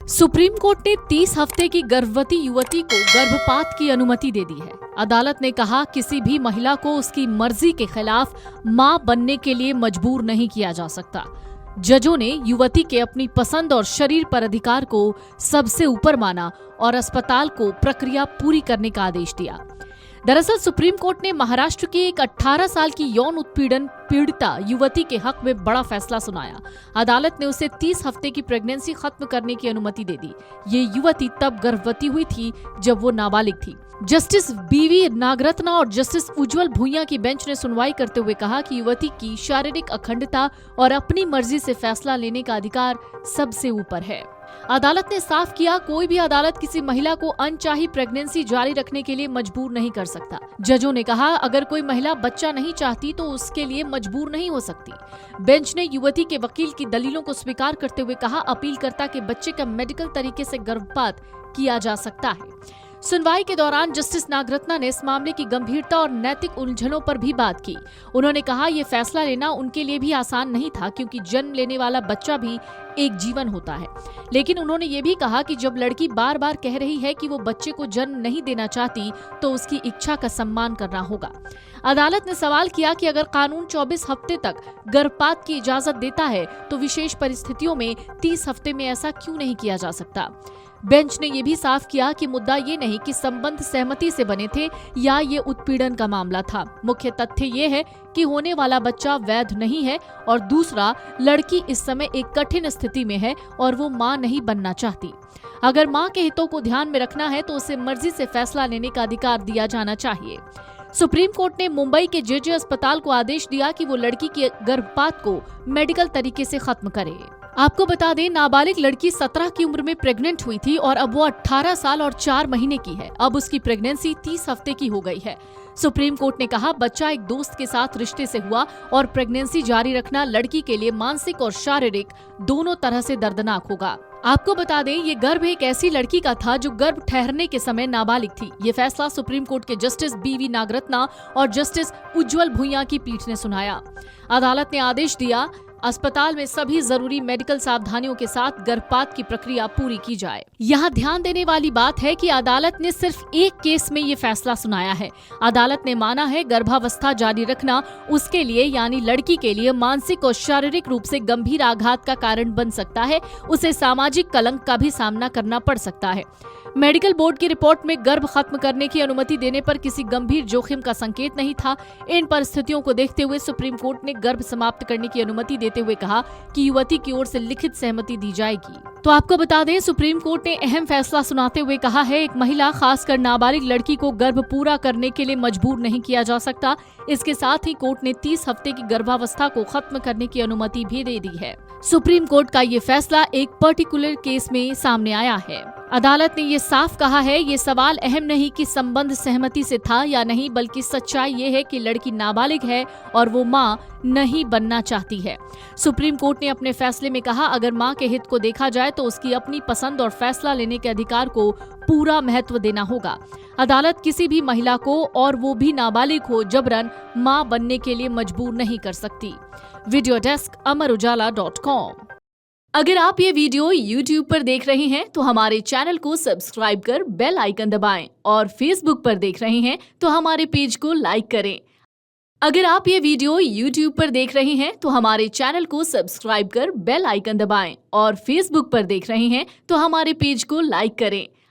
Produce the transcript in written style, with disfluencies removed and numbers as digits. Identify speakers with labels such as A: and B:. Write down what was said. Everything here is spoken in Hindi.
A: सुप्रीम कोर्ट ने 30 हफ्ते की गर्भवती युवती को गर्भपात की अनुमति दे दी है। अदालत ने कहा किसी भी महिला को उसकी मर्जी के खिलाफ मां बनने के लिए मजबूर नहीं किया जा सकता। जजों ने युवती के अपनी पसंद और शरीर पर अधिकार को सबसे ऊपर माना और अस्पताल को प्रक्रिया पूरी करने का आदेश दिया। दरअसल सुप्रीम कोर्ट ने महाराष्ट्र की एक 18 साल की यौन उत्पीड़न पीड़िता युवती के हक में बड़ा फैसला सुनाया। अदालत ने उसे 30 हफ्ते की प्रेगनेंसी खत्म करने की अनुमति दे दी। ये युवती तब गर्भवती हुई थी जब वो नाबालिग थी। जस्टिस बीवी नागरत्ना और जस्टिस उज्जवल भुइयां की बेंच ने सुनवाई करते हुए कहा कि युवती की शारीरिक अखंडता और अपनी मर्जी से फैसला लेने का अधिकार सबसे ऊपर है। अदालत ने साफ किया, कोई भी अदालत किसी महिला को अनचाही प्रेगनेंसी जारी रखने के लिए मजबूर नहीं कर सकता। जजों ने कहा अगर कोई महिला बच्चा नहीं चाहती तो उसके लिए मजबूर नहीं हो सकती। बेंच ने युवती के वकील की दलीलों को स्वीकार करते हुए कहा अपीलकर्ता के बच्चे का मेडिकल तरीके से गर्भपात किया जा सकता है। सुनवाई के दौरान जस्टिस नागरत्ना ने इस मामले की गंभीरता और नैतिक उलझनों पर भी बात की। उन्होंने कहा ये फैसला लेना उनके लिए भी आसान नहीं था क्योंकि जन्म लेने वाला बच्चा भी एक जीवन होता है। लेकिन उन्होंने ये भी कहा कि जब लड़की बार बार कह रही है कि वो बच्चे को जन्म नहीं देना चाहती तो उसकी इच्छा का सम्मान करना होगा। अदालत ने सवाल किया कि अगर कानून 24 हफ्ते तक गर्भपात की इजाजत देता है तो विशेष परिस्थितियों में 30 हफ्ते में ऐसा क्यों नहीं किया जा सकता। बेंच ने यह भी साफ किया कि मुद्दा ये नहीं कि संबंध सहमति से बने थे या ये उत्पीड़न का मामला था। मुख्य तथ्य ये है कि होने वाला बच्चा वैध नहीं है और दूसरा, लड़की इस समय एक कठिन स्थिति में है और वो मां नहीं बनना चाहती। अगर मां के हितों को ध्यान में रखना है तो उसे मर्जी से फैसला लेने का अधिकार दिया जाना चाहिए। सुप्रीम कोर्ट ने मुंबई के जेजे अस्पताल को आदेश दिया कि वो लड़की के गर्भपात को मेडिकल तरीके से खत्म करे। आपको बता दें, नाबालिग लड़की 17 की उम्र में प्रेग्नेंट हुई थी और अब वो 18 साल और 4 महीने की है। अब उसकी प्रेगनेंसी 30 हफ्ते की हो गई है। सुप्रीम कोर्ट ने कहा बच्चा एक दोस्त के साथ रिश्ते से हुआ और प्रेगनेंसी जारी रखना लड़की के लिए मानसिक और शारीरिक दोनों तरह से दर्दनाक होगा। आपको बता दें, ये गर्भ एक ऐसी लड़की का था जो गर्भ ठहरने के समय नाबालिग थी। ये फैसला सुप्रीम कोर्ट के जस्टिस बीवी नागरत्ना और जस्टिस उज्जवल भुइयां की पीठ ने सुनाया। अदालत ने आदेश दिया अस्पताल में सभी जरूरी मेडिकल सावधानियों के साथ गर्भपात की प्रक्रिया पूरी की जाए। यहाँ ध्यान देने वाली बात है कि अदालत ने सिर्फ एक केस में ये फैसला सुनाया है। अदालत ने माना है गर्भावस्था जारी रखना उसके लिए यानी लड़की के लिए मानसिक और शारीरिक रूप से गंभीर आघात का कारण बन सकता है। उसे सामाजिक कलंक का भी सामना करना पड़ सकता है। मेडिकल बोर्ड की रिपोर्ट में गर्भ खत्म करने की अनुमति देने पर किसी गंभीर जोखिम का संकेत नहीं था। इन परिस्थितियों को देखते हुए सुप्रीम कोर्ट ने गर्भ समाप्त करने की अनुमति देते हुए कहा कि युवती की ओर से लिखित सहमति दी जाएगी। तो आपको बता दें, सुप्रीम कोर्ट ने अहम फैसला सुनाते हुए कहा है एक महिला, खासकर नाबालिग लड़की को गर्भ पूरा करने के लिए मजबूर नहीं किया जा सकता। इसके साथ ही कोर्ट ने 30 हफ्ते की गर्भावस्था को खत्म करने की अनुमति भी दे दी है। सुप्रीम कोर्ट का ये फैसला एक पर्टिकुलर केस में सामने आया है। अदालत ने ये साफ कहा है ये सवाल अहम नहीं कि संबंध सहमति से था या नहीं, बल्कि सच्चाई ये है कि लड़की नाबालिग है और वो मां नहीं बनना चाहती है। सुप्रीम कोर्ट ने अपने फैसले में कहा अगर मां के हित को देखा जाए तो उसकी अपनी पसंद और फैसला लेने के अधिकार को पूरा महत्व देना होगा। अदालत किसी भी महिला को, और वो भी नाबालिग हो, जबरन मां बनने के लिए मजबूर नहीं कर सकती। Video desk amarujala.com। अगर आप ये वीडियो YouTube पर देख रहे हैं तो हमारे चैनल को सब्सक्राइब कर बेल आइकन दबाएं और Facebook पर देख रहे हैं तो हमारे पेज को लाइक करें। अगर आप ये वीडियो YouTube पर देख रहे हैं तो हमारे चैनल को सब्सक्राइब कर बेल आइकन दबाएं और Facebook पर देख रहे हैं तो हमारे पेज को लाइक करें।